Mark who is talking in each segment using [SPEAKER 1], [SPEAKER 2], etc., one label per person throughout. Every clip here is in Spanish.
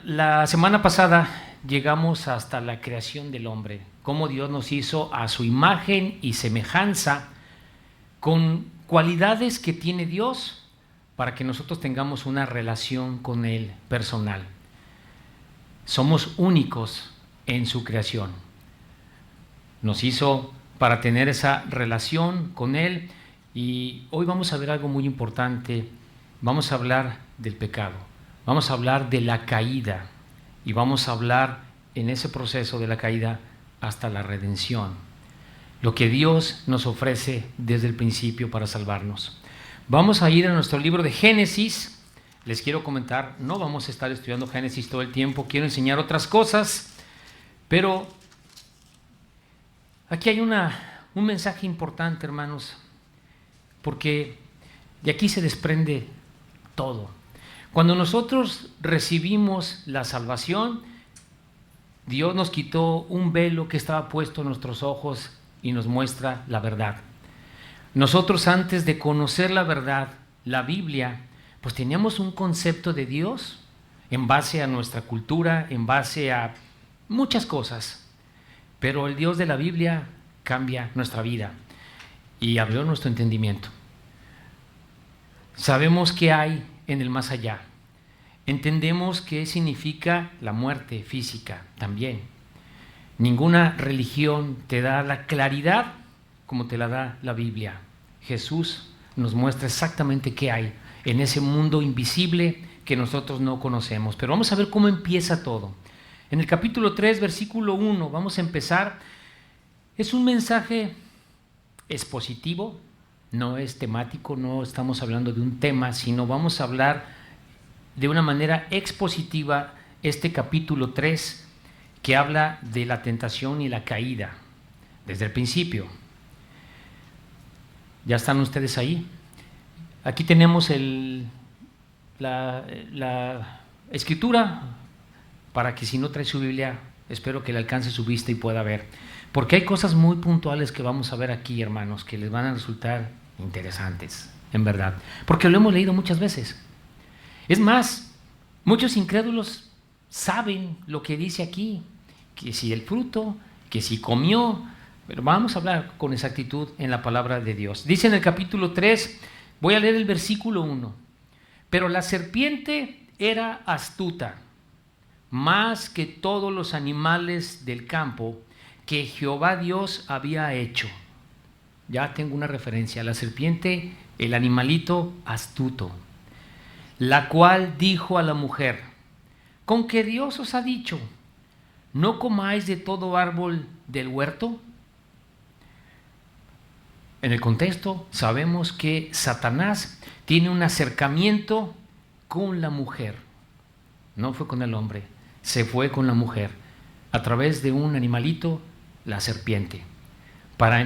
[SPEAKER 1] La semana pasada llegamos hasta la creación del hombre, cómo Dios nos hizo a su imagen y semejanza, con cualidades que tiene Dios para que nosotros tengamos una relación con Él personal. Somos únicos en su creación. Nos hizo para tener esa relación con Él, y hoy vamos a ver algo muy importante. Vamos a hablar del pecado, vamos a hablar de la caída, y vamos a hablar en ese proceso de la caída hasta la redención, lo que Dios nos ofrece desde el principio para salvarnos. Vamos a ir a nuestro libro de Génesis. Les quiero comentar, no vamos a estar estudiando Génesis todo el tiempo, quiero enseñar otras cosas, pero aquí hay un mensaje importante, hermanos, porque de aquí se desprende todo. Cuando nosotros recibimos la salvación, Dios nos quitó un velo que estaba puesto en nuestros ojos y nos muestra la verdad. Nosotros, antes de conocer la verdad, la Biblia, pues teníamos un concepto de Dios en base a nuestra cultura, en base a muchas cosas, pero el Dios de la Biblia cambia nuestra vida y abrió nuestro entendimiento. Sabemos qué hay en el más allá. Entendemos qué significa la muerte física también. Ninguna religión te da la claridad como te la da la Biblia. Jesús nos muestra exactamente qué hay en ese mundo invisible que nosotros no conocemos. Pero vamos a ver cómo empieza todo. En el capítulo 3, versículo 1, vamos a empezar. Es un mensaje expositivo, no es temático, no estamos hablando de un tema, sino vamos a hablar de una manera expositiva este capítulo 3, que habla de la tentación y la caída desde el principio. ¿Ya están ustedes ahí? Aquí tenemos la escritura, para que si no trae su Biblia, espero que le alcance su vista y pueda ver, porque hay cosas muy puntuales que vamos a ver aquí, hermanos, que les van a resultar interesantes, en verdad, porque lo hemos leído muchas veces. Es más, muchos incrédulos saben lo que dice aquí, que si el fruto, que si comió, pero vamos a hablar con exactitud en la palabra de Dios. Dice en el capítulo 3, voy a leer el versículo 1, pero la serpiente era astuta, más que todos los animales del campo que Jehová Dios había hecho. Ya tengo una referencia, la serpiente, el animalito astuto, la cual dijo a la mujer: ¿con qué Dios os ha dicho, no comáis de todo árbol del huerto? En el contexto sabemos que Satanás tiene un acercamiento con la mujer, no fue con el hombre, se fue con la mujer a través de un animalito, la serpiente, para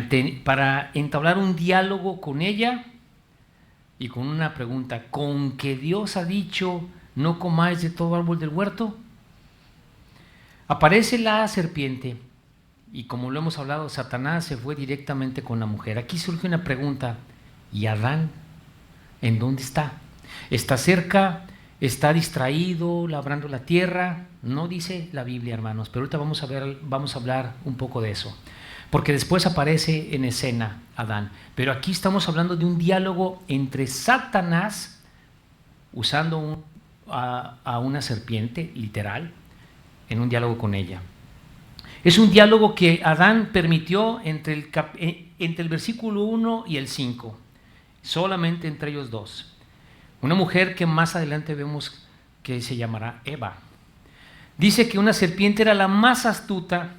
[SPEAKER 1] entablar un diálogo con ella y con una pregunta: ¿con que Dios ha dicho no comáis de todo árbol del huerto? Aparece la serpiente y, como lo hemos hablado, Satanás se fue directamente con la mujer. Aquí surge una pregunta: ¿y Adán en dónde está? ¿Está cerca? ¿Está distraído labrando la tierra? No dice la Biblia, hermanos, pero ahorita vamos a hablar un poco de eso, porque después aparece en escena Adán. Pero aquí estamos hablando de un diálogo entre Satanás, usando a una serpiente, literal, en un diálogo con ella. Es un diálogo que Adán permitió entre el versículo 1 y el 5, solamente entre ellos dos. Una mujer que más adelante vemos que se llamará Eva. Dice que una serpiente era la más astuta,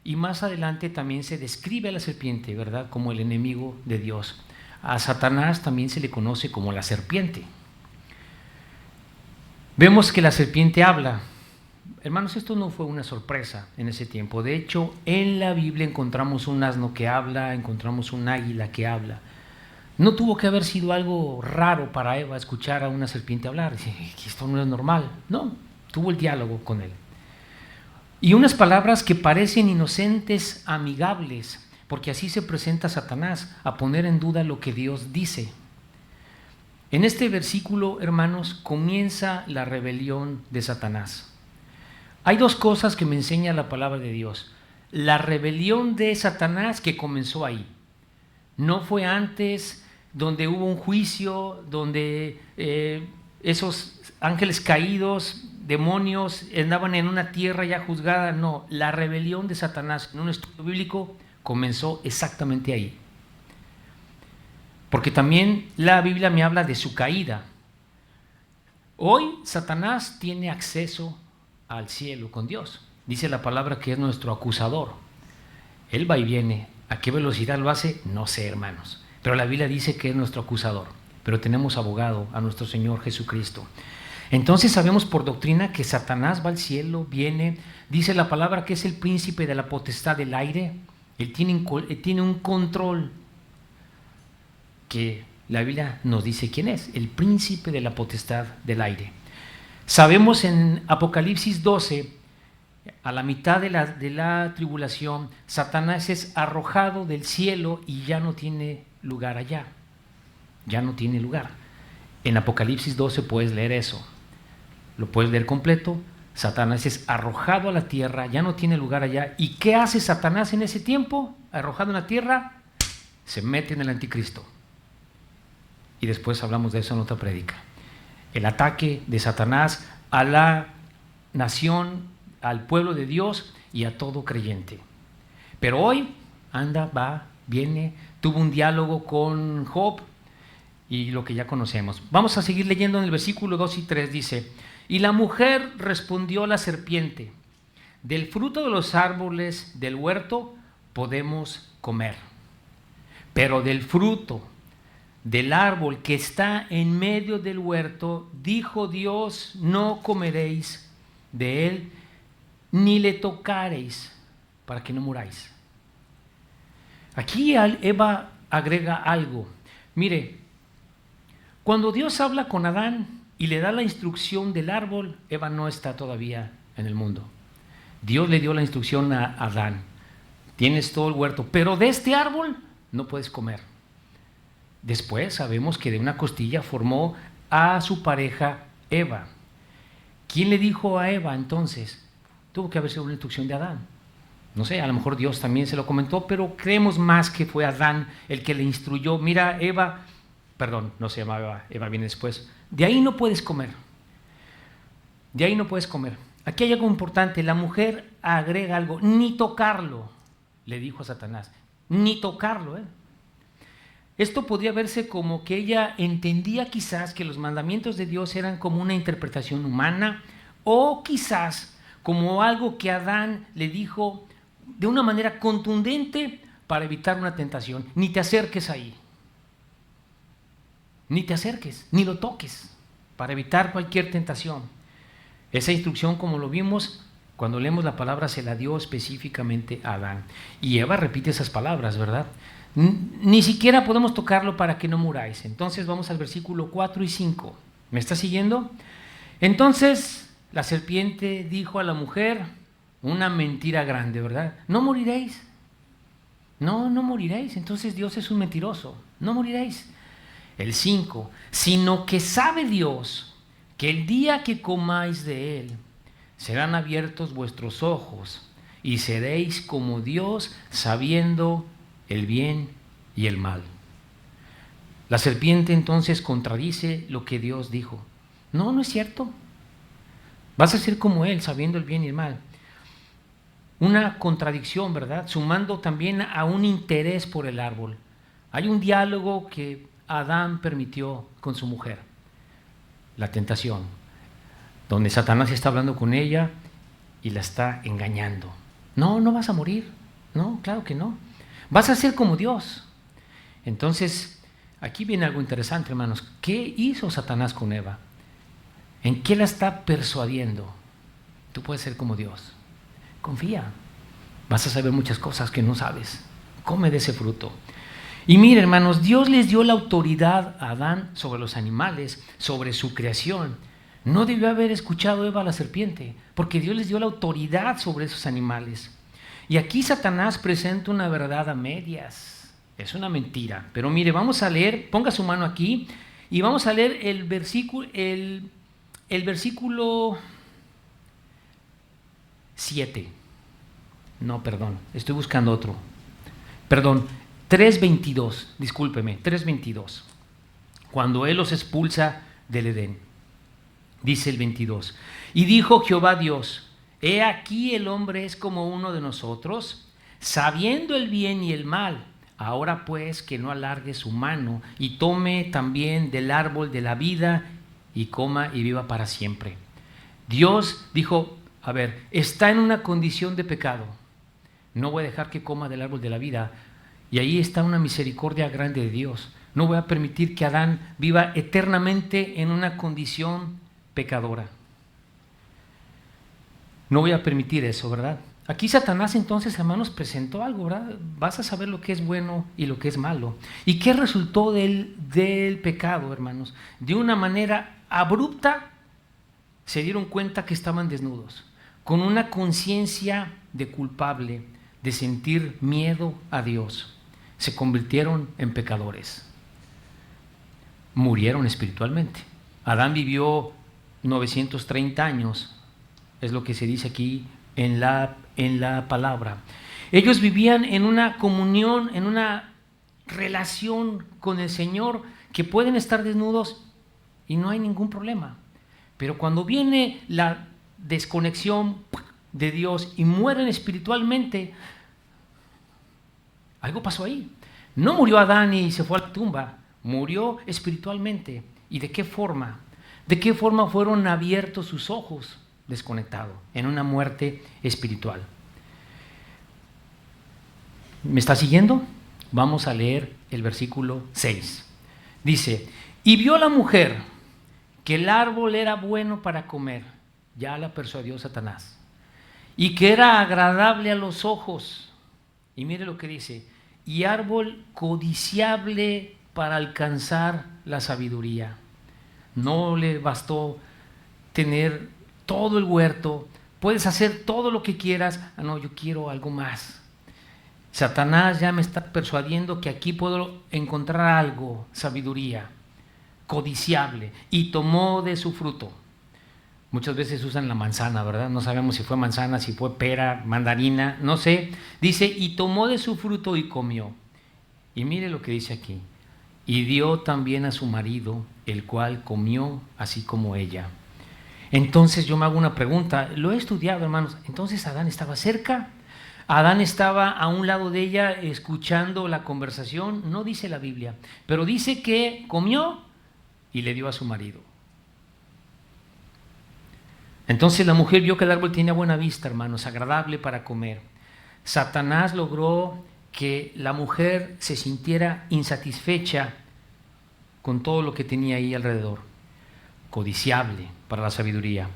[SPEAKER 1] y más adelante también se describe a la serpiente, ¿verdad?, como el enemigo de Dios. A Satanás también se le conoce como la serpiente. Vemos que la serpiente habla. Hermanos, esto no fue una sorpresa en ese tiempo. De hecho, en la Biblia encontramos un asno que habla, encontramos un águila que habla. No tuvo que haber sido algo raro para Eva escuchar a una serpiente hablar. Dice, esto no es normal. No, tuvo el diálogo con él. Y unas palabras que parecen inocentes, amigables, porque así se presenta Satanás, a poner en duda lo que Dios dice. En este versículo, hermanos, comienza la rebelión de Satanás. Hay dos cosas que me enseña la palabra de Dios. La rebelión de Satanás que comenzó ahí. No fue antes, donde hubo un juicio, donde esos ángeles caídos, demonios, andaban en una tierra ya juzgada. No, la rebelión de Satanás en un estudio bíblico comenzó exactamente ahí. Porque también la Biblia me habla de su caída. Hoy Satanás tiene acceso al cielo con Dios. Dice la palabra que es nuestro acusador. Él va y viene. ¿A qué velocidad lo hace? No sé, hermanos. Pero la Biblia dice que es nuestro acusador. Pero tenemos abogado, a nuestro Señor Jesucristo. Entonces sabemos por doctrina que Satanás va al cielo, viene. Dice la palabra que es el príncipe de la potestad del aire. Él tiene un control que la Biblia nos dice quién es, el príncipe de la potestad del aire. Sabemos en Apocalipsis 12, a la mitad de la tribulación, Satanás es arrojado del cielo y ya no tiene lugar allá. Ya no tiene lugar. En Apocalipsis 12 puedes leer eso. Lo puedes leer completo. Satanás es arrojado a la tierra, ya no tiene lugar allá. ¿Y qué hace Satanás en ese tiempo? Arrojado en la tierra, se mete en el anticristo. Y después hablamos de eso en otra prédica. El ataque de Satanás a la nación, al pueblo de Dios y a todo creyente. Pero hoy anda, va, viene, tuvo un diálogo con Job y lo que ya conocemos. Vamos a seguir leyendo en el versículo 2 y 3, dice: y la mujer respondió a la serpiente: del fruto de los árboles del huerto podemos comer, pero del fruto del árbol que está en medio del huerto, dijo Dios, no comeréis de él, ni le tocaréis, para que no muráis. Aquí Eva agrega algo. Mire, cuando Dios habla con Adán y le da la instrucción del árbol, Eva no está todavía en el mundo. Dios le dio la instrucción a Adán: tienes todo el huerto, pero de este árbol no puedes comer. Después sabemos que de una costilla formó a su pareja Eva. ¿Quién le dijo a Eva entonces? Tuvo que haber sido una instrucción de Adán. No sé, a lo mejor Dios también se lo comentó, pero creemos más que fue Adán el que le instruyó. Mira, Eva, perdón, no se llamaba Eva, Eva viene después. De ahí no puedes comer. De ahí no puedes comer. Aquí hay algo importante. La mujer agrega algo: ni tocarlo, le dijo a Satanás. Ni tocarlo, Esto podría verse como que ella entendía quizás que los mandamientos de Dios eran como una interpretación humana, o quizás como algo que Adán le dijo de una manera contundente para evitar una tentación: ni te acerques ahí, ni te acerques, ni lo toques, para evitar cualquier tentación. Esa instrucción, como lo vimos cuando leemos la palabra, se la dio específicamente a Adán. Y Eva repite esas palabras, ¿verdad? Ni siquiera podemos tocarlo para que no muráis. Entonces vamos al versículo 4 y 5. ¿Me está siguiendo? Entonces la serpiente dijo a la mujer una mentira grande, ¿verdad? No moriréis. No moriréis. Entonces Dios es un mentiroso. No moriréis. El 5. Sino que sabe Dios que el día que comáis de él, serán abiertos vuestros ojos y seréis como Dios, sabiendo el bien y el mal. La serpiente entonces contradice lo que Dios dijo. No es cierto. Vas a ser como él, sabiendo el bien y el mal. Una contradicción, ¿verdad? Sumando también a un interés por el árbol. Hay un diálogo que Adán permitió con su mujer. La tentación, donde Satanás está hablando con ella y la está engañando. No vas a morir. No, claro que no. Vas a ser como Dios. Entonces, aquí viene algo interesante, hermanos. ¿Qué hizo Satanás con Eva? ¿En qué la está persuadiendo? Tú puedes ser como Dios. Confía. Vas a saber muchas cosas que no sabes. Come de ese fruto. Y mire, hermanos, Dios les dio la autoridad a Adán sobre los animales, sobre su creación. No debió haber escuchado Eva a la serpiente, porque Dios les dio la autoridad sobre esos animales. Y aquí Satanás presenta una verdad a medias. Es una mentira. Pero mire, vamos a leer, ponga su mano aquí, y vamos a leer el versículo 7. No, perdón, estoy buscando otro. Perdón, 3:22, discúlpeme, 3:22. Cuando Él los expulsa del Edén, dice el 22. Y dijo Jehová Dios: he aquí el hombre es como uno de nosotros, sabiendo el bien y el mal. Ahora pues que no alargue su mano y tome también del árbol de la vida y coma y viva para siempre. Dios dijo, a ver, está en una condición de pecado. No voy a dejar que coma del árbol de la vida. Y ahí está una misericordia grande de Dios. No voy a permitir que Adán viva eternamente en una condición pecadora. No voy a permitir eso, ¿verdad? Aquí Satanás entonces, hermanos, presentó algo, ¿verdad? Vas a saber lo que es bueno y lo que es malo. ¿Y qué resultó del pecado, hermanos? De una manera abrupta se dieron cuenta que estaban desnudos, con una conciencia de culpable, de sentir miedo a Dios. Se convirtieron en pecadores. Murieron espiritualmente. Adán vivió 930 años, es lo que se dice aquí en la palabra. Ellos vivían en una comunión, en una relación con el Señor, que pueden estar desnudos y no hay ningún problema. Pero cuando viene la desconexión de Dios y mueren espiritualmente, algo pasó ahí. No murió Adán y se fue a la tumba, murió espiritualmente. ¿Y de qué forma? ¿De qué forma fueron abiertos sus ojos? Desconectado, en una muerte espiritual. ¿Me está siguiendo? Vamos a leer el versículo 6. Dice, y vio la mujer que el árbol era bueno para comer, ya la persuadió Satanás, y que era agradable a los ojos, y mire lo que dice, y árbol codiciable para alcanzar la sabiduría. No le bastó tener todo el huerto, puedes hacer todo lo que quieras. No, yo quiero algo más. Satanás ya me está persuadiendo que aquí puedo encontrar algo, sabiduría, codiciable, y tomó de su fruto. Muchas veces usan la manzana, ¿verdad? No sabemos si fue manzana, si fue pera, mandarina, no sé. Dice, y tomó de su fruto y comió. Y mire lo que dice aquí. Y dio también a su marido, el cual comió así como ella. Entonces yo me hago una pregunta, lo he estudiado, hermanos. Entonces Adán estaba cerca, Adán estaba a un lado de ella escuchando la conversación. No dice la Biblia, pero dice que comió y le dio a su marido. Entonces la mujer vio que el árbol tenía buena vista, hermanos, agradable para comer. Satanás logró que la mujer se sintiera insatisfecha con todo lo que tenía ahí alrededor, codiciable para la sabiduría.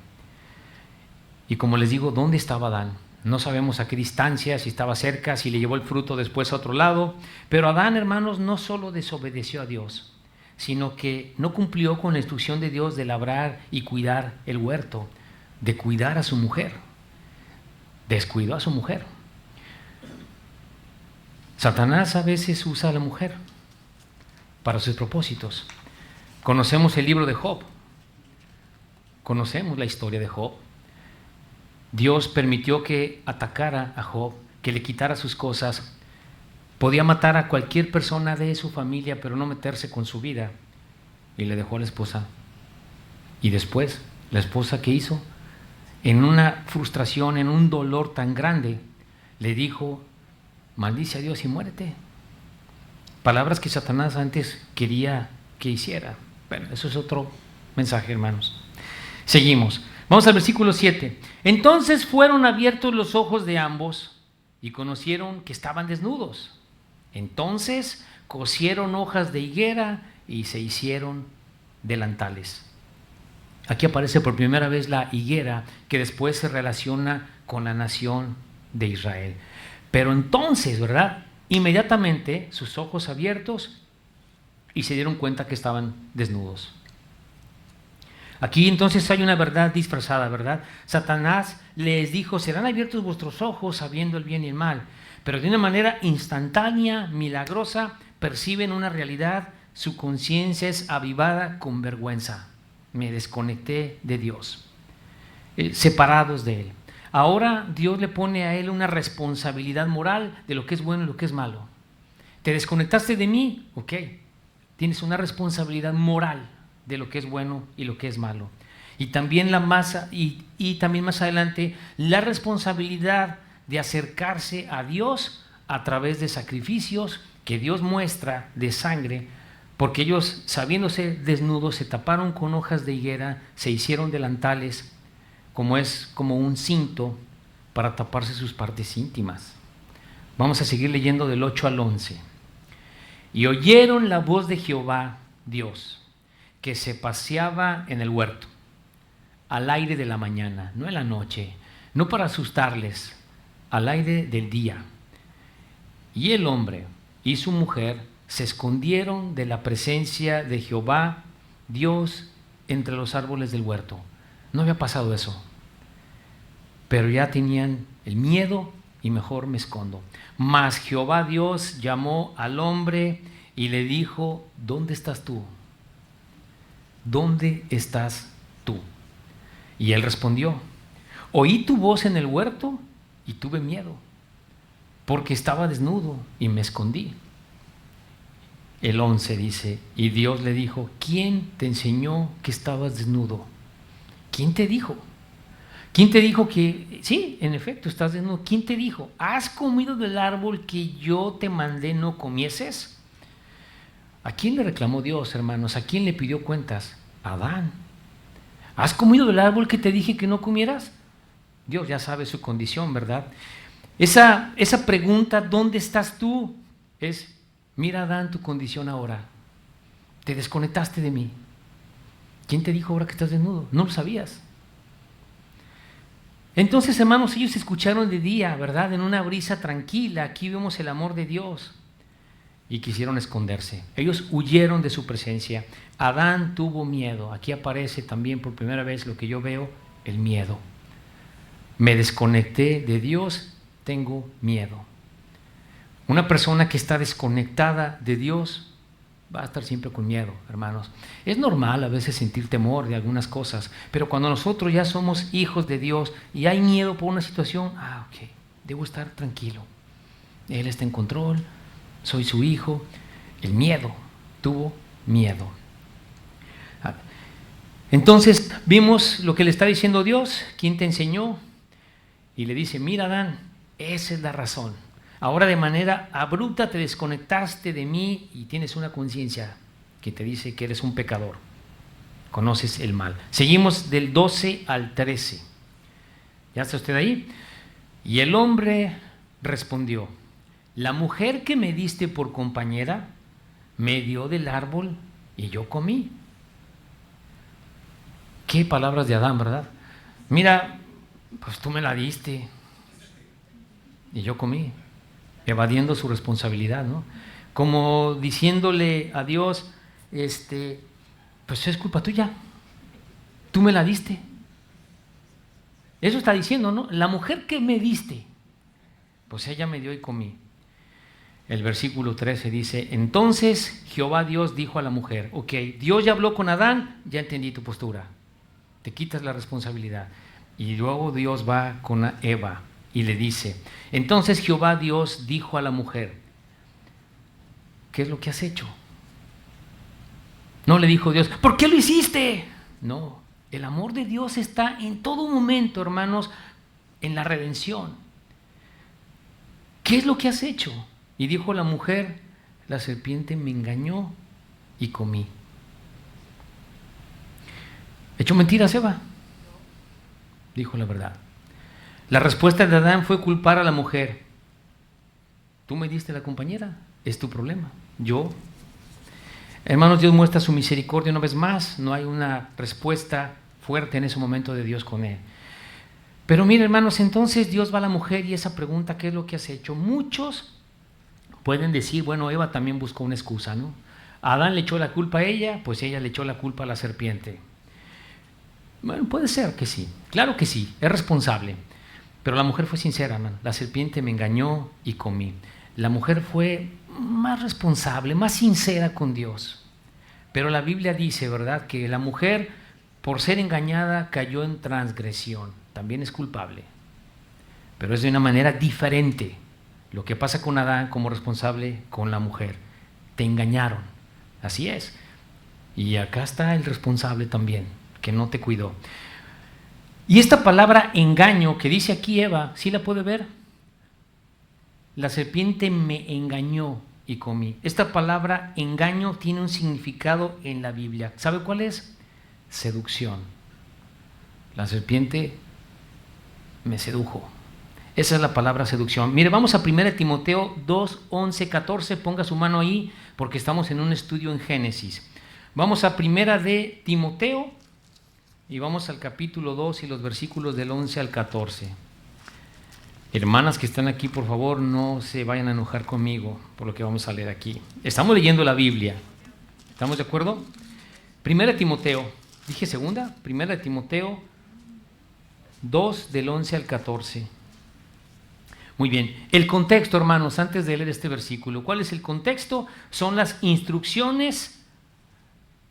[SPEAKER 1] Y como les digo, ¿dónde estaba Adán? No sabemos a qué distancia, si estaba cerca, si le llevó el fruto después a otro lado. Pero Adán, hermanos, no solo desobedeció a Dios, sino que no cumplió con la instrucción de Dios de labrar y cuidar el huerto, de cuidar a su mujer. Descuidó a su mujer. Satanás a veces usa a la mujer para sus propósitos. Conocemos el libro de Job. Conocemos la historia de Job. Dios permitió que atacara a Job, que le quitara sus cosas. Podía matar a cualquier persona de su familia, pero no meterse con su vida. Y le dejó a la esposa. Y después, la esposa, ¿qué hizo? En una frustración, en un dolor tan grande, le dijo, maldice a Dios y muérete. Palabras que Satanás antes quería que hiciera. Bueno, eso es otro mensaje, hermanos. Seguimos. Vamos al versículo 7. Entonces fueron abiertos los ojos de ambos y conocieron que estaban desnudos. Entonces cosieron hojas de higuera y se hicieron delantales. Aquí aparece por primera vez la higuera, que después se relaciona con la nación de Israel. Pero entonces, ¿verdad? Inmediatamente sus ojos abiertos y se dieron cuenta que estaban desnudos. Aquí entonces hay una verdad disfrazada, ¿verdad? Satanás les dijo, serán abiertos vuestros ojos sabiendo el bien y el mal, pero de una manera instantánea, milagrosa, perciben una realidad, su conciencia es avivada con vergüenza. Me desconecté de Dios, separados de Él. Ahora Dios le pone a él una responsabilidad moral de lo que es bueno y lo que es malo. ¿Te desconectaste de mí? Ok, tienes una responsabilidad moral de lo que es bueno y lo que es malo. Y también también más adelante la responsabilidad de acercarse a Dios a través de sacrificios que Dios muestra de sangre, porque ellos, sabiéndose desnudos, se taparon con hojas de higuera, se hicieron delantales, como un cinto para taparse sus partes íntimas. Vamos a seguir leyendo del 8 al 11. Y oyeron la voz de Jehová, Dios, que se paseaba en el huerto, al aire de la mañana, no en la noche, no para asustarles, al aire del día. Y el hombre y su mujer se escondieron de la presencia de Jehová, Dios, entre los árboles del huerto. No había pasado eso, pero ya tenían el miedo y mejor me escondo. Mas Jehová Dios llamó al hombre y le dijo: ¿dónde estás tú? ¿Dónde estás tú? Y él respondió: oí tu voz en el huerto y tuve miedo, porque estaba desnudo y me escondí. El 11 dice: y Dios le dijo: ¿quién te enseñó que estabas desnudo? ¿Quién te dijo? ¿Quién te dijo que sí, en efecto, estás desnudo? ¿Quién te dijo? ¿Has comido del árbol que yo te mandé no comieses? ¿A quién le reclamó Dios, hermanos? ¿A quién le pidió cuentas? A Adán. ¿Has comido del árbol que te dije que no comieras? Dios ya sabe su condición, ¿verdad? Esa pregunta, ¿dónde estás tú? Es: mira, Adán, tu condición ahora. Te desconectaste de mí. ¿Quién te dijo ahora que estás desnudo? No lo sabías. Entonces, hermanos, ellos escucharon de día, ¿verdad? En una brisa tranquila. Aquí vemos el amor de Dios. Y quisieron esconderse. Ellos huyeron de su presencia. Adán tuvo miedo. Aquí aparece también por primera vez lo que yo veo: el miedo. Me desconecté de Dios, tengo miedo. Una persona que está desconectada de Dios va a estar siempre con miedo, hermanos. Es normal a veces sentir temor de algunas cosas, pero cuando nosotros ya somos hijos de Dios y hay miedo por una situación, ok, debo estar tranquilo. Él está en control, soy su hijo. El miedo, tuvo miedo. Entonces vimos lo que le está diciendo Dios: ¿quién te enseñó? Y le dice: mira, Adán, esa es la razón. Ahora de manera abrupta te desconectaste de mí y tienes una conciencia que te dice que eres un pecador. Conoces el mal. Seguimos del 12 al 13. ¿Ya está usted ahí? Y el hombre respondió: la mujer que me diste por compañera me dio del árbol y yo comí. Qué palabras de Adán, ¿verdad? Mira, pues tú me la diste y yo comí. Evadiendo su responsabilidad, ¿no? Como diciéndole a Dios, pues es culpa tuya, tú me la diste. Eso está diciendo, ¿no? La mujer que me diste, pues ella me dio y comí. El versículo 13 dice: entonces Jehová Dios dijo a la mujer: ok, Dios ya habló con Adán, ya entendí tu postura, te quitas la responsabilidad. Y luego Dios va con Eva y le dice: entonces Jehová Dios dijo a la mujer: ¿qué es lo que has hecho? No le dijo Dios: ¿por qué lo hiciste? No, el amor de Dios está en todo momento, hermanos, en la redención. ¿Qué es lo que has hecho? Y dijo la mujer: la serpiente me engañó y comí. ¿Echó mentiras, Eva? Dijo la verdad. La respuesta de Adán fue culpar a la mujer. Tú me diste la compañera, es tu problema. Yo. Hermanos, Dios muestra su misericordia una vez más. No hay una respuesta fuerte en ese momento de Dios con él. Pero miren, hermanos, entonces Dios va a la mujer y esa pregunta: ¿qué es lo que has hecho? Muchos pueden decir: bueno, Eva también buscó una excusa, ¿no? Adán le echó la culpa a ella, pues ella le echó la culpa a la serpiente. Bueno, puede ser que sí, claro que sí, es responsable. Pero la mujer fue sincera, man. La serpiente me engañó y comí. La mujer fue más responsable, más sincera con Dios. Pero la Biblia dice, ¿verdad?, que la mujer, por ser engañada, cayó en transgresión. También es culpable. pero es de una manera diferente. Lo que pasa con Adán como responsable con la mujer. Te engañaron, así es. Y acá está el responsable también, que no te cuidó. Y esta palabra engaño que dice aquí Eva, ¿sí la puede ver? La serpiente me engañó y comí. Esta palabra engaño tiene un significado en la Biblia. ¿Sabe cuál es? Seducción. La serpiente me sedujo. Esa es la palabra seducción. Mire, vamos a 1 Timoteo 2, 11, 14. Ponga su mano ahí porque estamos en un estudio en Génesis. Vamos a 1 de Timoteo y vamos al capítulo 2 y los versículos del 11 al 14. Hermanas que están aquí, por favor, no se vayan a enojar conmigo por lo que vamos a leer aquí. Estamos leyendo la Biblia. ¿Estamos de acuerdo? 1 Timoteo, dije segunda, 1 Timoteo 2 del 11 al 14. Muy bien, el contexto, hermanos, antes de leer este versículo, ¿cuál es el contexto? Son las instrucciones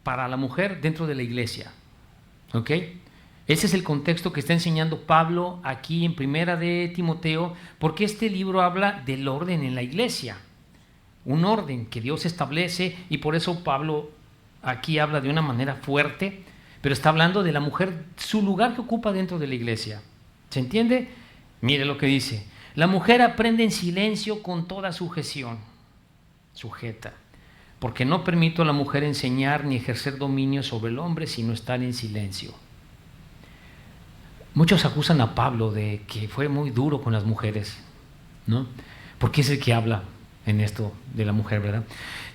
[SPEAKER 1] para la mujer dentro de la iglesia. ¿Ok? Ese es el contexto que está enseñando Pablo aquí en 1 de Timoteo, porque este libro habla del orden en la iglesia, un orden que Dios establece, y por eso Pablo aquí habla de una manera fuerte, pero está hablando de la mujer, su lugar que ocupa dentro de la iglesia. ¿Se entiende? Mire lo que dice: la mujer aprende en silencio con toda sujeción, sujeta, porque no permito a la mujer enseñar ni ejercer dominio sobre el hombre, sino estar en silencio. Muchos acusan a Pablo de que fue muy duro con las mujeres, ¿no? Porque es el que habla en esto de la mujer, ¿verdad?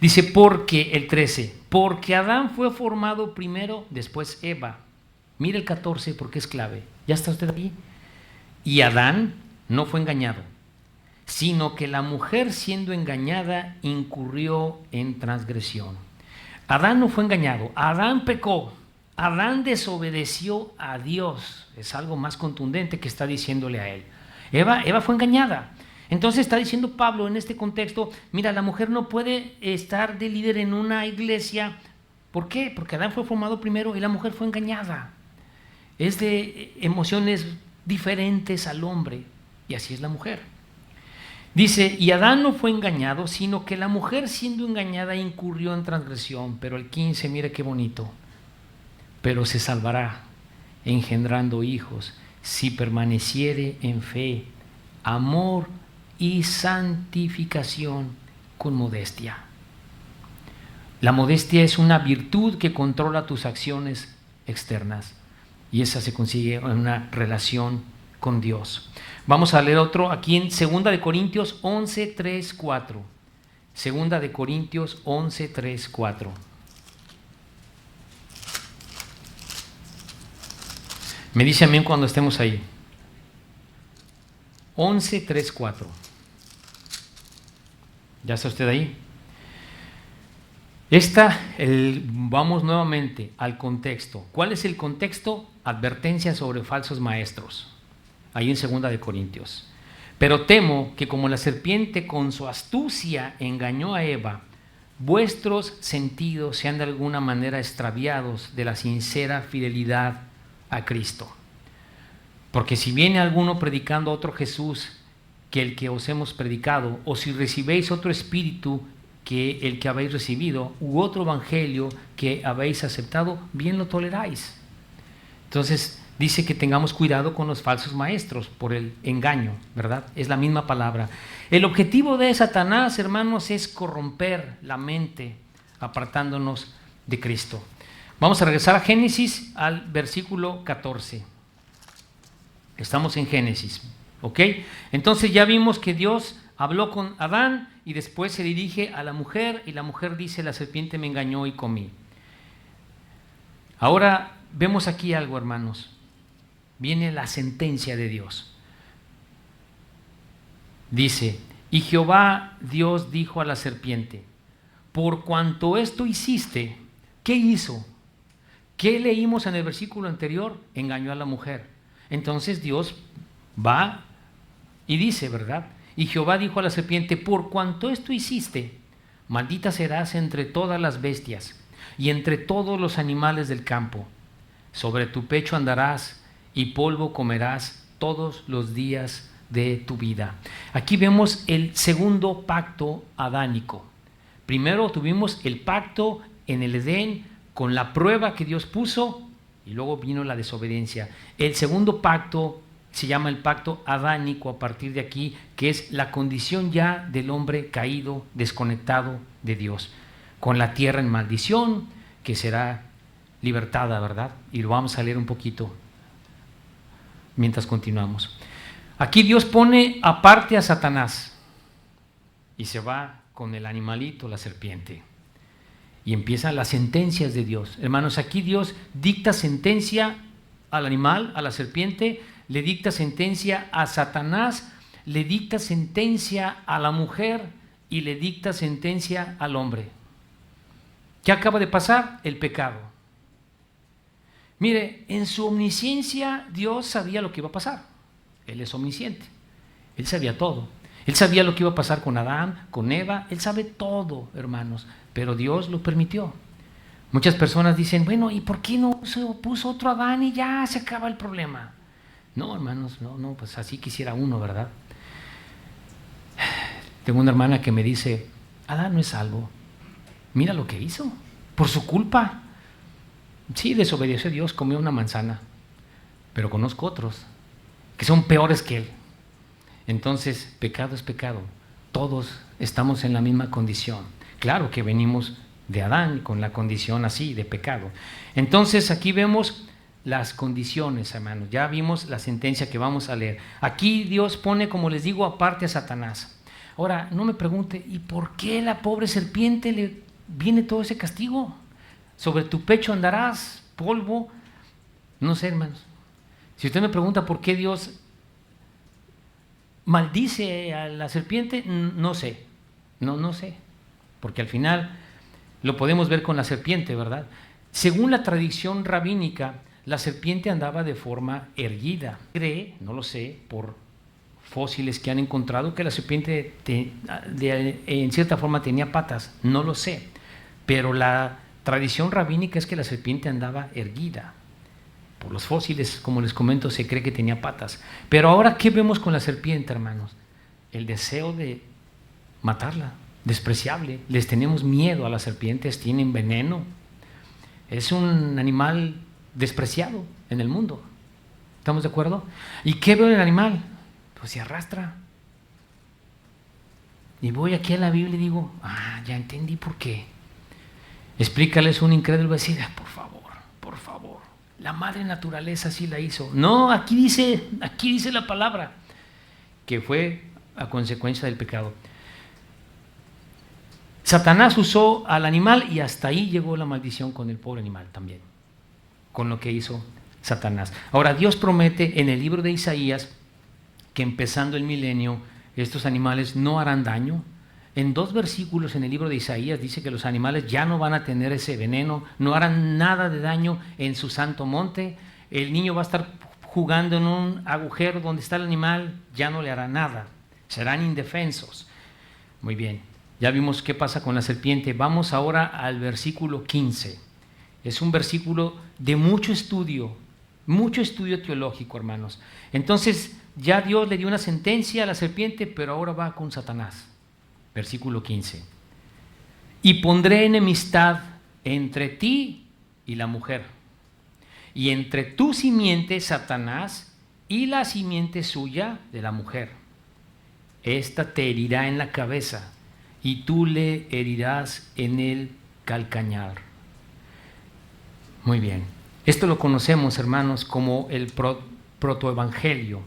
[SPEAKER 1] Dice, porque, el 13, porque Adán fue formado primero, después Eva. Mire el 14 porque es clave. ¿Ya está usted ahí? Y Adán no fue engañado, sino que la mujer, siendo engañada, incurrió en transgresión. Adán no fue engañado, Adán pecó, Adán desobedeció a Dios. Es algo más contundente que está diciéndole a él. Eva fue engañada. Entonces está diciendo Pablo en este contexto, mira, la mujer no puede estar de líder en una iglesia. ¿Por qué? Porque Adán fue formado primero y la mujer fue engañada. Es de emociones diferentes al hombre, y así es la mujer. Dice, y Adán no fue engañado, sino que la mujer, siendo engañada, incurrió en transgresión. Pero el 15, mire qué bonito. Pero se salvará, engendrando hijos, si permaneciere en fe, amor y santificación con modestia. La modestia es una virtud que controla tus acciones externas, y esa se consigue en una relación con Dios. Vamos a leer otro aquí en 2 de Corintios 11, 3, 4. 2 de Corintios 11, 3, 4. Me dice amén cuando estemos ahí. 11, 3, 4. ¿Ya está usted ahí? Vamos nuevamente al contexto. ¿Cuál es el contexto? Advertencia sobre falsos maestros. Ahí en 2 de Corintios. Pero temo que como la serpiente con su astucia engañó a Eva, vuestros sentidos sean de alguna manera extraviados de la sincera fidelidad a Cristo. Porque si viene alguno predicando a otro Jesús que el que os hemos predicado, o si recibéis otro espíritu que el que habéis recibido, u otro evangelio que habéis aceptado, bien lo toleráis. Entonces dice que tengamos cuidado con los falsos maestros por el engaño, ¿verdad? Es la misma palabra. El objetivo de Satanás, hermanos, es corromper la mente, apartándonos de Cristo. Vamos a regresar a Génesis, al versículo 14. Estamos en Génesis, ¿ok? Entonces ya vimos que Dios habló con Adán y después se dirige a la mujer, y la mujer dice, la serpiente me engañó y comí. Ahora vemos aquí algo, hermanos. Viene la sentencia de Dios. Dice, y Jehová Dios dijo a la serpiente, por cuanto esto hiciste, ¿qué hizo? ¿Qué leímos en el versículo anterior? Engañó a la mujer. Entonces Dios va y dice, ¿verdad? Y Jehová dijo a la serpiente, por cuanto esto hiciste, maldita serás entre todas las bestias y entre todos los animales del campo. Sobre tu pecho andarás y polvo comerás todos los días de tu vida. Aquí vemos el segundo pacto adánico. Primero tuvimos el pacto en el Edén con la prueba que Dios puso y luego vino la desobediencia. El segundo pacto se llama el pacto adánico a partir de aquí, que es la condición ya del hombre caído, desconectado de Dios, con la tierra en maldición, que será libertada, ¿verdad? Y lo vamos a leer un poquito mientras continuamos. Aquí Dios pone aparte a Satanás y se va con el animalito, la serpiente, y empiezan las sentencias de Dios. Hermanos, aquí Dios dicta sentencia al animal, a la serpiente, le dicta sentencia a Satanás, le dicta sentencia a la mujer y le dicta sentencia al hombre. ¿Qué acaba de pasar? El pecado. Mire, en su omnisciencia Dios sabía lo que iba a pasar. Él es omnisciente, Él sabía todo. Él sabía lo que iba a pasar con Adán, con Eva, Él sabe todo, hermanos, pero Dios lo permitió. Muchas personas dicen, bueno, ¿y por qué no se puso otro Adán y ya se acaba el problema? No, hermanos, no, pues así quisiera uno, ¿verdad? Tengo una hermana que me dice, Adán no es salvo, mira lo que hizo, por su culpa. Sí, desobedeció a Dios, comió una manzana, pero conozco otros que son peores que él. Entonces, pecado es pecado, todos estamos en la misma condición. Claro que venimos de Adán con la condición así, de pecado. Entonces, aquí vemos las condiciones, hermanos. Ya vimos la sentencia que vamos a leer. Aquí Dios pone, como les digo, aparte a Satanás. Ahora, no me pregunte, ¿y por qué la pobre serpiente le viene todo ese castigo? Sobre tu pecho andarás, polvo. No sé, hermanos. Si usted me pregunta por qué Dios maldice a la serpiente, no sé. No sé. Porque al final lo podemos ver con la serpiente, ¿verdad? Según la tradición rabínica, la serpiente andaba de forma erguida. Cree, no lo sé, por fósiles que han encontrado, que la serpiente en cierta forma tenía patas. No lo sé. Pero la tradición rabínica es que la serpiente andaba erguida. Por los fósiles, como les comento, se cree que tenía patas. Pero ahora, ¿qué vemos con la serpiente, hermanos? El deseo de matarla, despreciable. Les tenemos miedo a las serpientes, tienen veneno. Es un animal despreciado en el mundo. ¿Estamos de acuerdo? ¿Y qué veo en el animal? Pues se arrastra. Y voy aquí a la Biblia y digo, ya entendí por qué. Explícales un incrédulo, va a decir, por favor, la madre naturaleza sí la hizo. No, aquí dice la palabra, que fue a consecuencia del pecado. Satanás usó al animal y hasta ahí llegó la maldición con el pobre animal también, con lo que hizo Satanás. Ahora, Dios promete en el libro de Isaías que empezando el milenio, estos animales no harán daño. En 2 versículos en el libro de Isaías dice que los animales ya no van a tener ese veneno, no harán nada de daño en su santo monte. El niño va a estar jugando en un agujero donde está el animal, ya no le hará nada, serán indefensos. Muy bien, ya vimos qué pasa con la serpiente. Vamos ahora al versículo 15. Es un versículo de mucho estudio teológico, hermanos. Entonces, ya Dios le dio una sentencia a la serpiente, pero ahora va con Satanás. Versículo 15. Y pondré enemistad entre ti y la mujer, y entre tu simiente, Satanás, y la simiente suya de la mujer. Esta te herirá en la cabeza, y tú le herirás en el calcañar. Muy bien. Esto lo conocemos, hermanos, como el protoevangelio.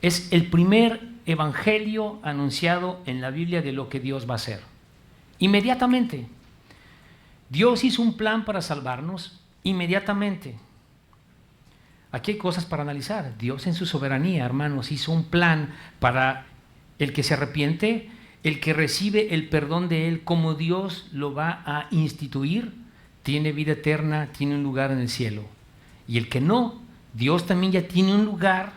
[SPEAKER 1] Es el primer evangelio anunciado en la Biblia de lo que Dios va a hacer. Inmediatamente. Dios hizo un plan para salvarnos inmediatamente. Aquí hay cosas para analizar. Dios en su soberanía, hermanos, hizo un plan para el que se arrepiente, el que recibe el perdón de Él, como Dios lo va a instituir, tiene vida eterna, tiene un lugar en el cielo. Y el que no, Dios también ya tiene un lugar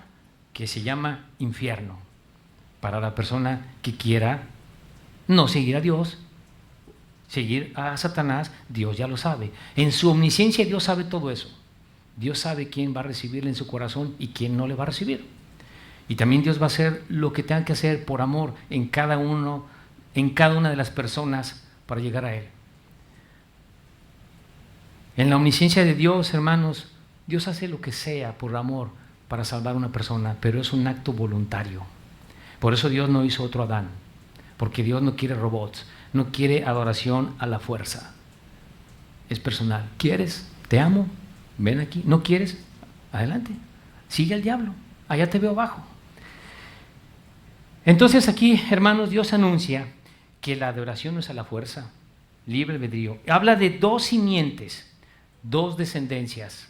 [SPEAKER 1] que se llama infierno, para la persona que quiera no seguir a Dios, seguir a Satanás. Dios ya lo sabe. En su omnisciencia Dios sabe todo eso. Dios sabe quién va a recibirle en su corazón y quién no le va a recibir. Y también Dios va a hacer lo que tenga que hacer por amor en cada una de las personas para llegar a Él. En la omnisciencia de Dios, hermanos, Dios hace lo que sea por amor para salvar a una persona, pero es un acto voluntario. Por eso Dios no hizo otro Adán, porque Dios no quiere robots, no quiere adoración a la fuerza. Es personal. ¿Quieres? Te amo. Ven aquí. ¿No quieres? Adelante. Sigue al diablo. Allá te veo abajo. Entonces aquí, hermanos, Dios anuncia que la adoración no es a la fuerza, libre albedrío. Habla de dos simientes, dos descendencias,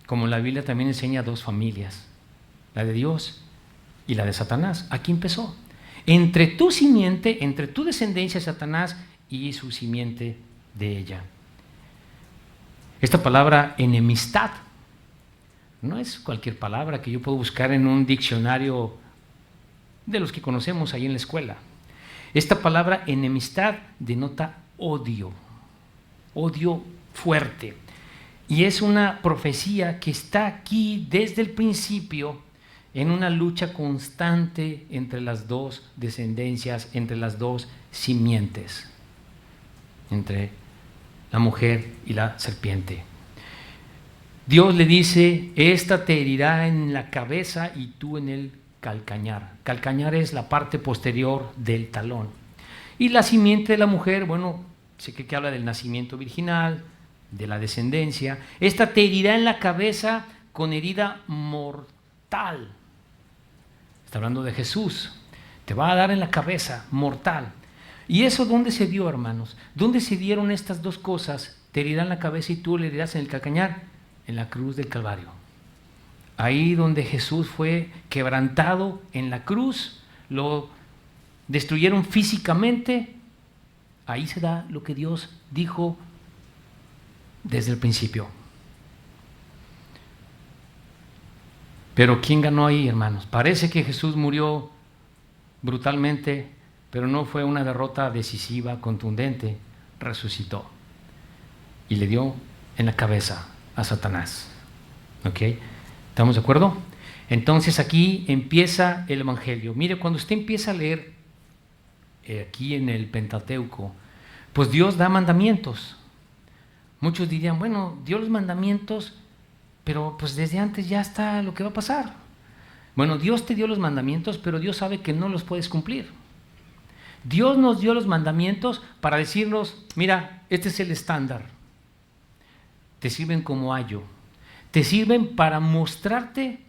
[SPEAKER 1] como la Biblia también enseña dos familias, la de Dios y la de Satanás. Aquí empezó. Entre tu simiente, entre tu descendencia, Satanás, y su simiente de ella. Esta palabra enemistad no es cualquier palabra que yo puedo buscar en un diccionario de los que conocemos ahí en la escuela. Esta palabra enemistad denota odio, odio fuerte. Y es una profecía que está aquí desde el principio en una lucha constante entre las dos descendencias, entre las dos simientes, entre la mujer y la serpiente. Dios le dice, esta te herirá en la cabeza y tú en el calcañar. Calcañar es la parte posterior del talón. Y la simiente de la mujer, bueno, sé que habla del nacimiento virginal, de la descendencia. Esta te herirá en la cabeza con herida mortal. Está hablando de Jesús. Te va a dar en la cabeza, mortal. ¿Y eso dónde se dio, hermanos? ¿Dónde se dieron estas dos cosas? Te herirá en la cabeza y tú le herirás en el calcañar, en la cruz del Calvario. Ahí donde Jesús fue quebrantado en la cruz, lo destruyeron físicamente, ahí se da lo que Dios dijo desde el principio. Pero ¿quién ganó ahí, hermanos? Parece que Jesús murió brutalmente, pero no fue una derrota decisiva, contundente. Resucitó y le dio en la cabeza a Satanás. ¿Ok? ¿Estamos de acuerdo? Entonces aquí empieza el Evangelio. Mire, cuando usted empieza a leer aquí en el Pentateuco, pues Dios da mandamientos. Muchos dirían, bueno, dio los mandamientos, pero pues desde antes ya está lo que va a pasar. Bueno, Dios te dio los mandamientos, pero Dios sabe que no los puedes cumplir. Dios nos dio los mandamientos para decirnos, mira, este es el estándar. Te sirven como ayo. Te sirven para mostrarte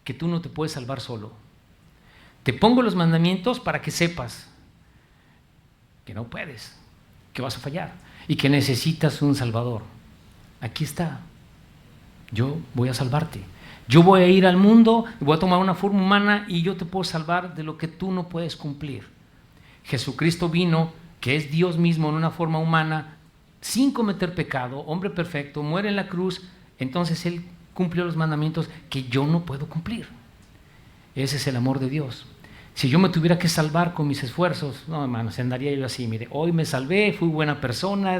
[SPEAKER 1] que tú no te puedes salvar solo. Te pongo los mandamientos para que sepas que no puedes, que vas a fallar y que necesitas un Salvador. Aquí está. Yo voy a salvarte. Yo voy a ir al mundo, voy a tomar una forma humana y yo te puedo salvar de lo que tú no puedes cumplir. Jesucristo vino, que es Dios mismo en una forma humana, sin cometer pecado, hombre perfecto, muere en la cruz. Entonces Él cumplió los mandamientos que yo no puedo cumplir. Ese es el amor de Dios. Si yo me tuviera que salvar con mis esfuerzos, no, hermanos, andaría yo así, mire, hoy me salvé, fui buena persona,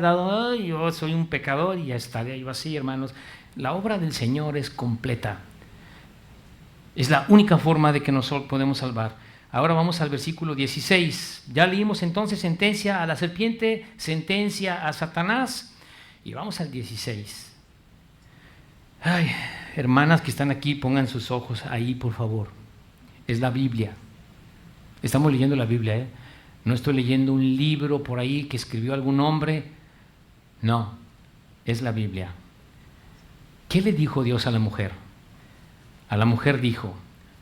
[SPEAKER 1] yo soy un pecador y ya estaría yo así, hermanos. La obra del Señor es completa. Es la única forma de que nosotros podemos salvar. Ahora vamos al versículo 16. Ya leímos entonces sentencia a la serpiente, sentencia a Satanás, y vamos al 16. Ay, hermanas que están aquí, pongan sus ojos ahí, por favor. Es la Biblia. Estamos leyendo la Biblia, ¿eh? No estoy leyendo un libro por ahí que escribió algún hombre. No, es la Biblia. ¿Qué le dijo Dios a la mujer? A la mujer dijo,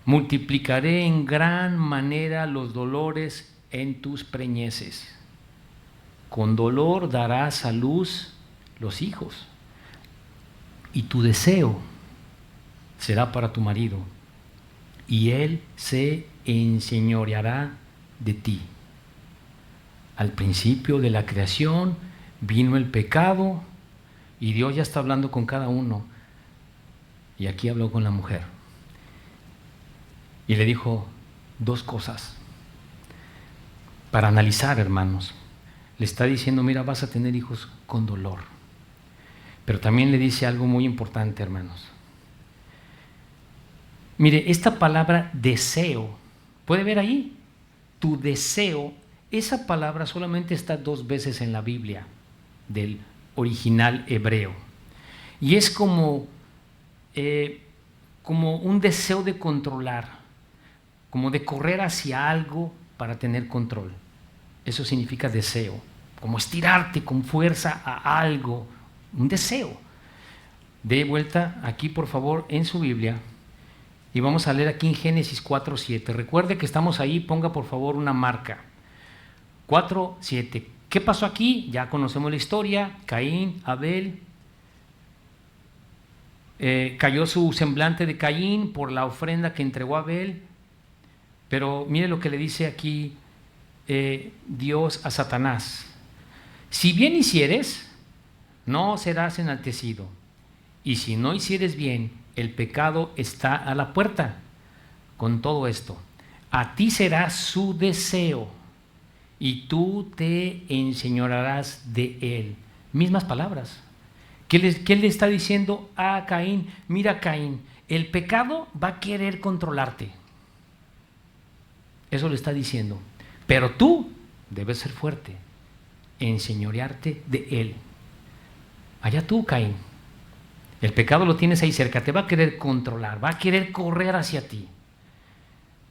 [SPEAKER 1] multiplicaré en gran manera los dolores en tus preñeces. Con dolor darás a luz los hijos. Y tu deseo será para tu marido, y él se enseñoreará de ti. Al principio de la creación vino el pecado, y Dios ya está hablando con cada uno. Y aquí habló con la mujer. Y le dijo dos cosas para analizar, hermanos. Le está diciendo, mira, vas a tener hijos con dolor. Pero también le dice algo muy importante, hermanos. Mire, esta palabra deseo, ¿puede ver ahí? Tu deseo, esa palabra solamente está 2 veces en la Biblia del original hebreo. Y es como un deseo de controlar, como de correr hacia algo para tener control. Eso significa deseo, como estirarte con fuerza a algo, un deseo. De vuelta aquí, por favor, en su Biblia, y vamos a leer aquí en Génesis 4:7. Recuerde que estamos ahí, ponga por favor una marca. 4:7. ¿Qué pasó aquí? Ya conocemos la historia. Caín, Abel. Cayó su semblante de Caín por la ofrenda que entregó Abel. Pero mire lo que le dice aquí Dios a Satanás. Si bien hicieres, no serás enaltecido. Y si no hicieres bien, el pecado está a la puerta. Con todo esto, a ti será su deseo y tú te enseñorearás de él. Mismas palabras. ¿Qué le está diciendo a Caín? Mira, Caín, el pecado va a querer controlarte. Eso le está diciendo. Pero tú debes ser fuerte, enseñorearte de él. Allá tú, Caín. El pecado lo tienes ahí cerca, te va a querer controlar, va a querer correr hacia ti.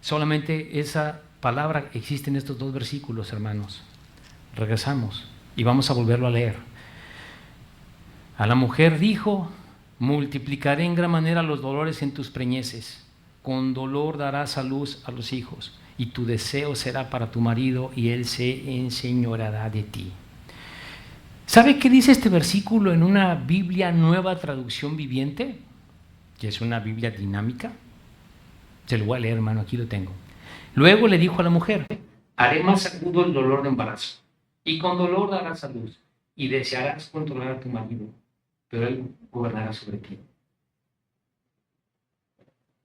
[SPEAKER 1] Solamente esa palabra existe en estos 2 versículos, hermanos. Regresamos y vamos a volverlo a leer. A la mujer dijo: multiplicaré en gran manera los dolores en tus preñeces, con dolor darás a luz a los hijos, y tu deseo será para tu marido, y él se enseñoreará de ti. ¿Sabe qué dice este versículo en una Biblia Nueva Traducción Viviente? Que es una Biblia dinámica. Se lo voy a leer, hermano, aquí lo tengo. Luego le dijo a la mujer: haré más agudo el dolor de embarazo, y con dolor darás a luz, y desearás controlar a tu marido, pero él gobernará sobre ti.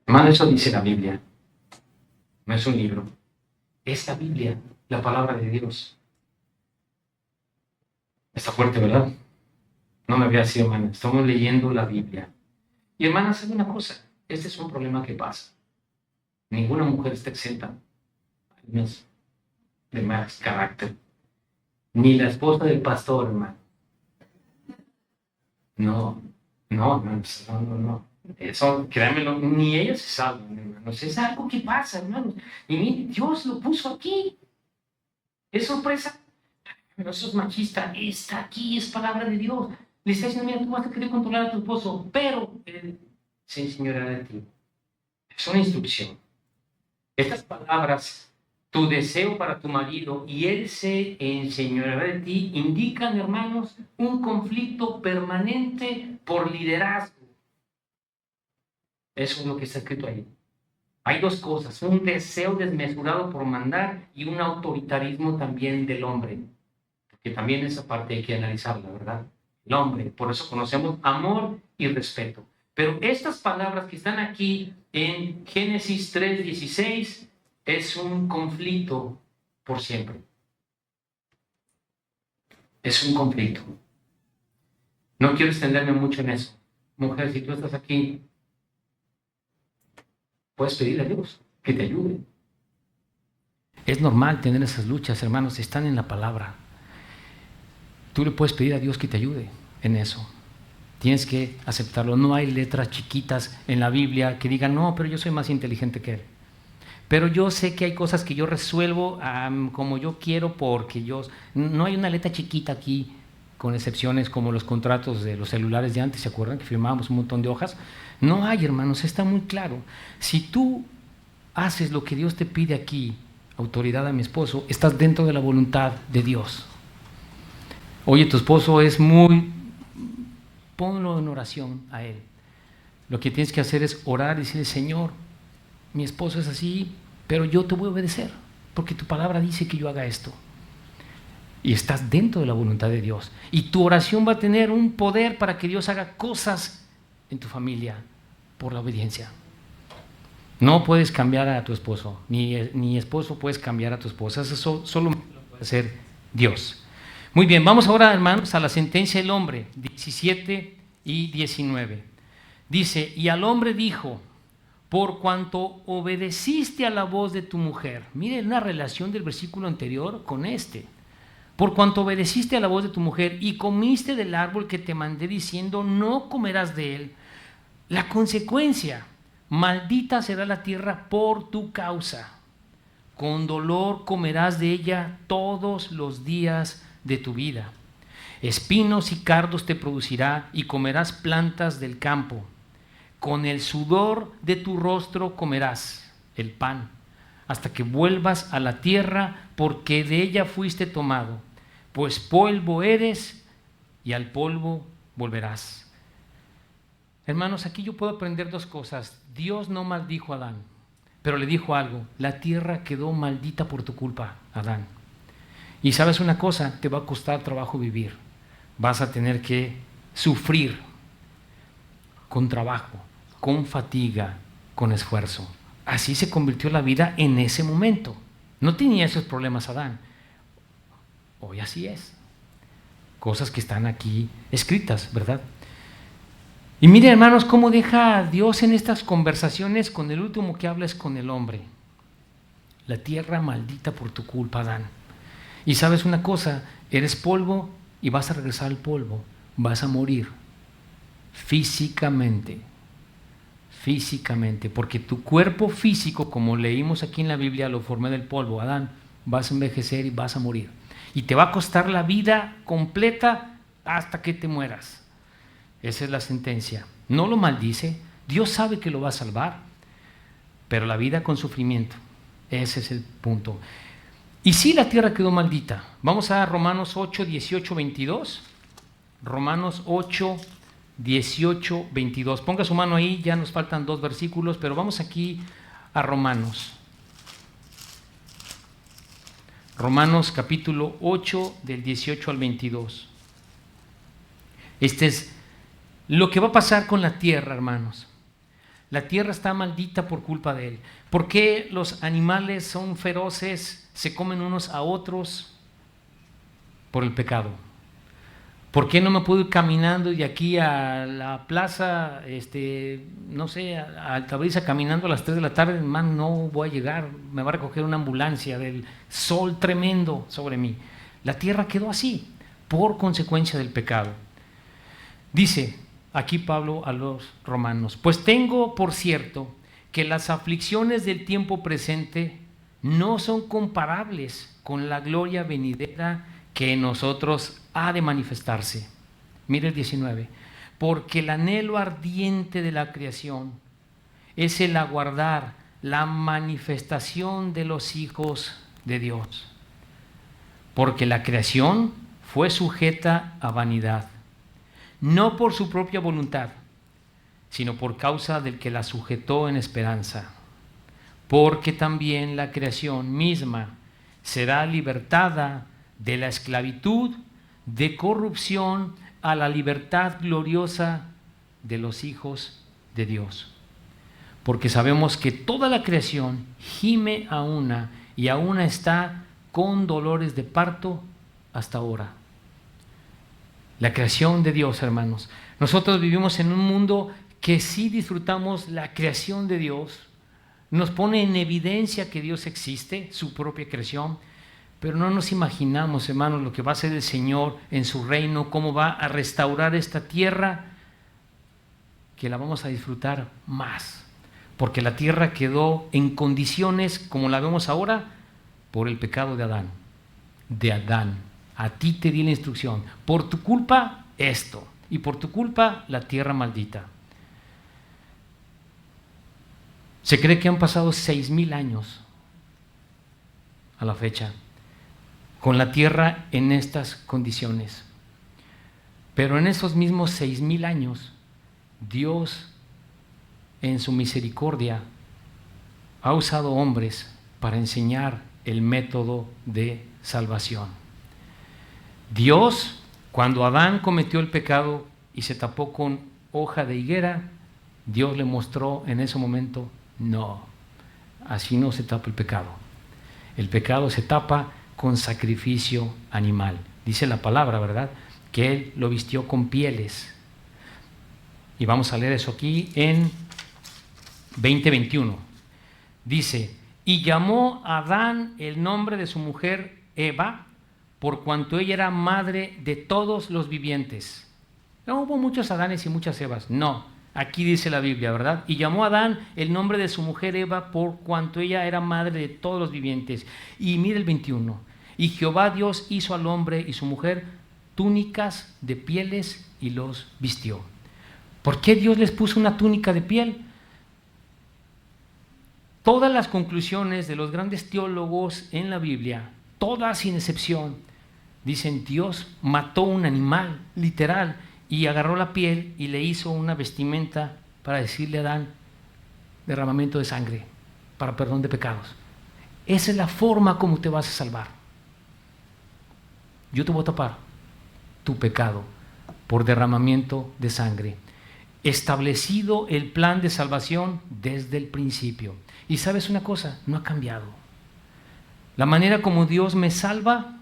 [SPEAKER 1] Hermano, eso dice la Biblia. No es un libro. Es la Biblia, la palabra de Dios. Está fuerte, ¿verdad? No me había sido, hermano. Estamos leyendo la Biblia. Y hermana, ¿sabe una cosa? Este es un problema que pasa. Ninguna mujer está exenta de más carácter. Ni la esposa del pastor, hermano. No. Eso, créanmelo, ni ella se salvan, hermanos. Es algo que pasa, hermanos. Y mire, Dios lo puso aquí. ¿Es sorpresa? Pero eso es machista. Está aquí, es palabra de Dios. Le está diciendo: mira, tú vas a querer controlar a tu esposo, pero él se enseñoreará de ti. Es una instrucción. Estas palabras, tu deseo para tu marido y él se enseñoreará de ti, indican, hermanos, un conflicto permanente por liderazgo. Eso es lo que está escrito ahí. Hay 2 cosas: un deseo desmesurado por mandar y un autoritarismo también del hombre. Que también esa parte hay que analizarla, ¿verdad? El hombre, por eso conocemos amor y respeto. Pero estas palabras que están aquí en Génesis 3:16 es un conflicto por siempre. Es un conflicto. No quiero extenderme mucho en eso. Mujer, si tú estás aquí, puedes pedirle a Dios que te ayude. Es normal tener esas luchas, hermanos, están en la palabra. Tú le puedes pedir a Dios que te ayude en eso. Tienes que aceptarlo. No hay letras chiquitas en la Biblia que digan: no, pero yo soy más inteligente que él. Pero yo sé que hay cosas que yo resuelvo como yo quiero, porque yo... No hay una letra chiquita aquí, con excepciones como los contratos de los celulares de antes, ¿se acuerdan? Que firmábamos un montón de hojas. No hay, hermanos, está muy claro. Si tú haces lo que Dios te pide aquí, autoridad a mi esposo, estás dentro de la voluntad de Dios. Oye, tu esposo es muy... Ponlo en oración a él. Lo que tienes que hacer es orar y decirle: Señor, mi esposo es así, pero yo te voy a obedecer, porque tu palabra dice que yo haga esto. Y estás dentro de la voluntad de Dios. Y tu oración va a tener un poder para que Dios haga cosas en tu familia por la obediencia. No puedes cambiar a tu esposo, ni esposo puedes cambiar a tu esposa. Eso solo lo puede hacer Dios. Muy bien, vamos ahora, hermanos, a la sentencia del hombre, 17 y 19. Dice: y al hombre dijo: por cuanto obedeciste a la voz de tu mujer. Miren una relación del versículo anterior con este. Por cuanto obedeciste a la voz de tu mujer y comiste del árbol que te mandé diciendo, no comerás de él. La consecuencia, maldita será la tierra por tu causa. Con dolor comerás de ella todos los días de tu vida. Espinos y cardos te producirá y comerás plantas del campo. Con el sudor de tu rostro comerás el pan, hasta que vuelvas a la tierra, porque de ella fuiste tomado, pues polvo eres y al polvo volverás. Hermanos, aquí yo puedo aprender dos cosas. Dios no maldijo a Adán, pero le dijo algo: la tierra quedó maldita por tu culpa, Adán. Y sabes una cosa, te va a costar trabajo vivir. Vas a tener que sufrir con trabajo, con fatiga, con esfuerzo. Así se convirtió la vida en ese momento. No tenía esos problemas Adán. Hoy así es. Cosas que están aquí escritas, ¿verdad? Y miren, hermanos, cómo deja a Dios en estas conversaciones. Con el último que habla es con el hombre. La tierra maldita por tu culpa, Adán. Y sabes una cosa, eres polvo y vas a regresar al polvo. Vas a morir físicamente, porque tu cuerpo físico, como leímos aquí en la Biblia, lo formé del polvo, Adán, vas a envejecer y vas a morir. Y te va a costar la vida completa hasta que te mueras. Esa es la sentencia. No lo maldice, Dios sabe que lo va a salvar, pero la vida con sufrimiento, ese es el punto. Y si la tierra quedó maldita, vamos a Romanos 8, 18, 22. Romanos 8, 18, 22. Ponga su mano ahí, ya nos faltan 2 versículos, pero vamos aquí a Romanos. Romanos capítulo 8, del 18 al 22. Este es lo que va a pasar con la tierra, hermanos. La tierra está maldita por culpa de él. ¿Por qué los animales son feroces, se comen unos a otros? Por el pecado. ¿Por qué no me puedo ir caminando de aquí a la plaza, no sé, a Altabrisa, caminando a las 3 de la tarde? Man, no voy a llegar, me va a recoger una ambulancia del sol tremendo sobre mí. La tierra quedó así, por consecuencia del pecado. Dice aquí Pablo a los romanos: pues tengo por cierto que las aflicciones del tiempo presente no son comparables con la gloria venidera que en nosotros ha de manifestarse. Mire el 19. Porque el anhelo ardiente de la creación es el aguardar la manifestación de los hijos de Dios. Porque la creación fue sujeta a vanidad, no por su propia voluntad, sino por causa del que la sujetó en esperanza. Porque también la creación misma será libertada de la esclavitud de corrupción a la libertad gloriosa de los hijos de Dios. Porque sabemos que toda la creación gime a una y a una está con dolores de parto hasta ahora. La creación de Dios, hermanos. Nosotros vivimos en un mundo que sí disfrutamos la creación de Dios. Nos pone en evidencia que Dios existe, su propia creación. Pero no nos imaginamos, hermanos, lo que va a hacer el Señor en su reino, cómo va a restaurar esta tierra, que la vamos a disfrutar más. Porque la tierra quedó en condiciones como la vemos ahora por el pecado de Adán. De Adán. A ti te di la instrucción. Por tu culpa esto. Y por tu culpa la tierra maldita. Se cree que han pasado 6,000 años a la fecha con la tierra en estas condiciones. Pero en esos mismos 6,000 años, Dios, en su misericordia, ha usado hombres para enseñar el método de salvación. Dios, cuando Adán cometió el pecado y se tapó con hoja de higuera, Dios le mostró en ese momento: no, así no se tapa el pecado. El pecado se tapa con sacrificio animal. Dice la palabra, ¿verdad?, que Él lo vistió con pieles. Y vamos a leer eso aquí en 20:21. Dice: y llamó a Adán el nombre de su mujer Eva, por cuanto ella era madre de todos los vivientes. No hubo muchos Adanes y muchas Evas, no. Aquí dice la Biblia, ¿verdad? Y llamó a Adán el nombre de su mujer Eva, por cuanto ella era madre de todos los vivientes. Y mire el 21. Y Jehová Dios hizo al hombre y su mujer túnicas de pieles y los vistió. ¿Por qué Dios les puso una túnica de piel? Todas las conclusiones de los grandes teólogos en la Biblia, todas sin excepción, dicen: Dios mató un animal, literal, y agarró la piel y le hizo una vestimenta para decirle a Adán: derramamiento de sangre para perdón de pecados. Esa es la forma como te vas a salvar. Yo te voy a tapar tu pecado por derramamiento de sangre. Establecido el plan de salvación desde el principio. Y sabes una cosa, no ha cambiado. La manera como Dios me salva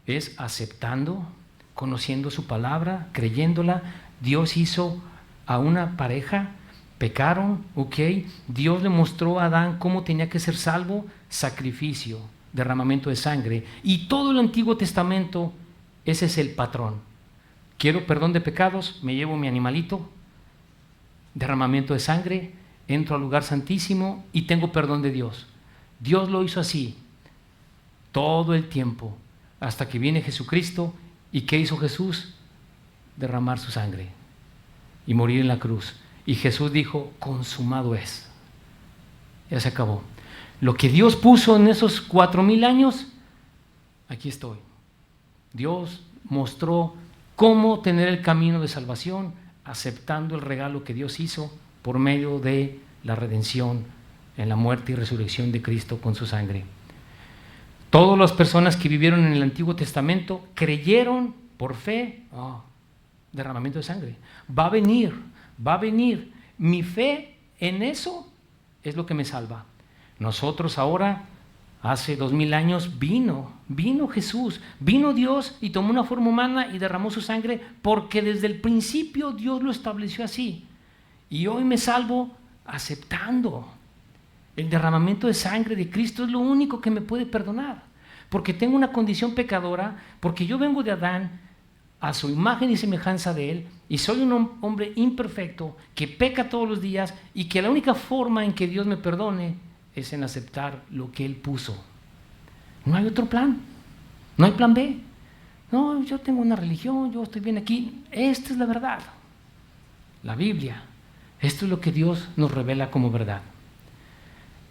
[SPEAKER 1] es aceptando, conociendo su palabra, creyéndola. Dios hizo a una pareja, pecaron, ok. Dios le mostró a Adán cómo tenía que ser salvo: sacrificio, derramamiento de sangre. Y todo el Antiguo Testamento, ese es el patrón. Quiero perdón de pecados, me llevo mi animalito, derramamiento de sangre, entro al lugar santísimo y tengo perdón de Dios. Dios lo hizo así todo el tiempo, hasta que viene Jesucristo. ¿Y qué hizo Jesús? Derramar su sangre y morir en la cruz. Y Jesús dijo: consumado es. Ya se acabó. Lo que Dios puso en esos 4000 años, aquí estoy. Dios mostró cómo tener el camino de salvación, aceptando el regalo que Dios hizo por medio de la redención en la muerte y resurrección de Cristo con su sangre. Todas las personas que vivieron en el Antiguo Testamento creyeron por fe. Derramamiento de sangre. Va a venir. Mi fe en eso es lo que me salva. Nosotros ahora, hace 2000 años, vino Jesús, vino Dios y tomó una forma humana y derramó su sangre, porque desde el principio Dios lo estableció así. Y hoy me salvo aceptando el derramamiento de sangre de Cristo. Es lo único que me puede perdonar, porque tengo una condición pecadora, porque yo vengo de Adán a su imagen y semejanza de él, y soy un hombre imperfecto que peca todos los días, y que la única forma en que Dios me perdone es en aceptar lo que él puso. No hay otro plan, no hay plan B. No, yo tengo una religión, yo estoy bien aquí. Esta es la verdad, la Biblia. Esto es lo que Dios nos revela como verdad.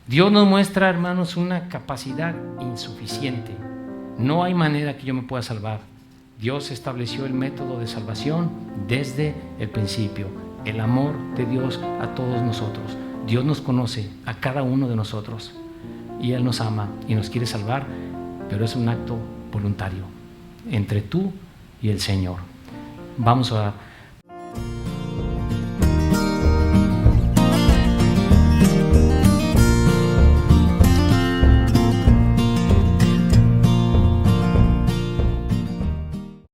[SPEAKER 1] Dios nos muestra, hermanos, una capacidad insuficiente. No hay manera que yo me pueda salvar. Dios estableció el método de salvación desde el principio. El amor de Dios a todos nosotros. Dios nos conoce a cada uno de nosotros, y Él nos ama y nos quiere salvar, pero es un acto voluntario entre tú y el Señor. Vamos a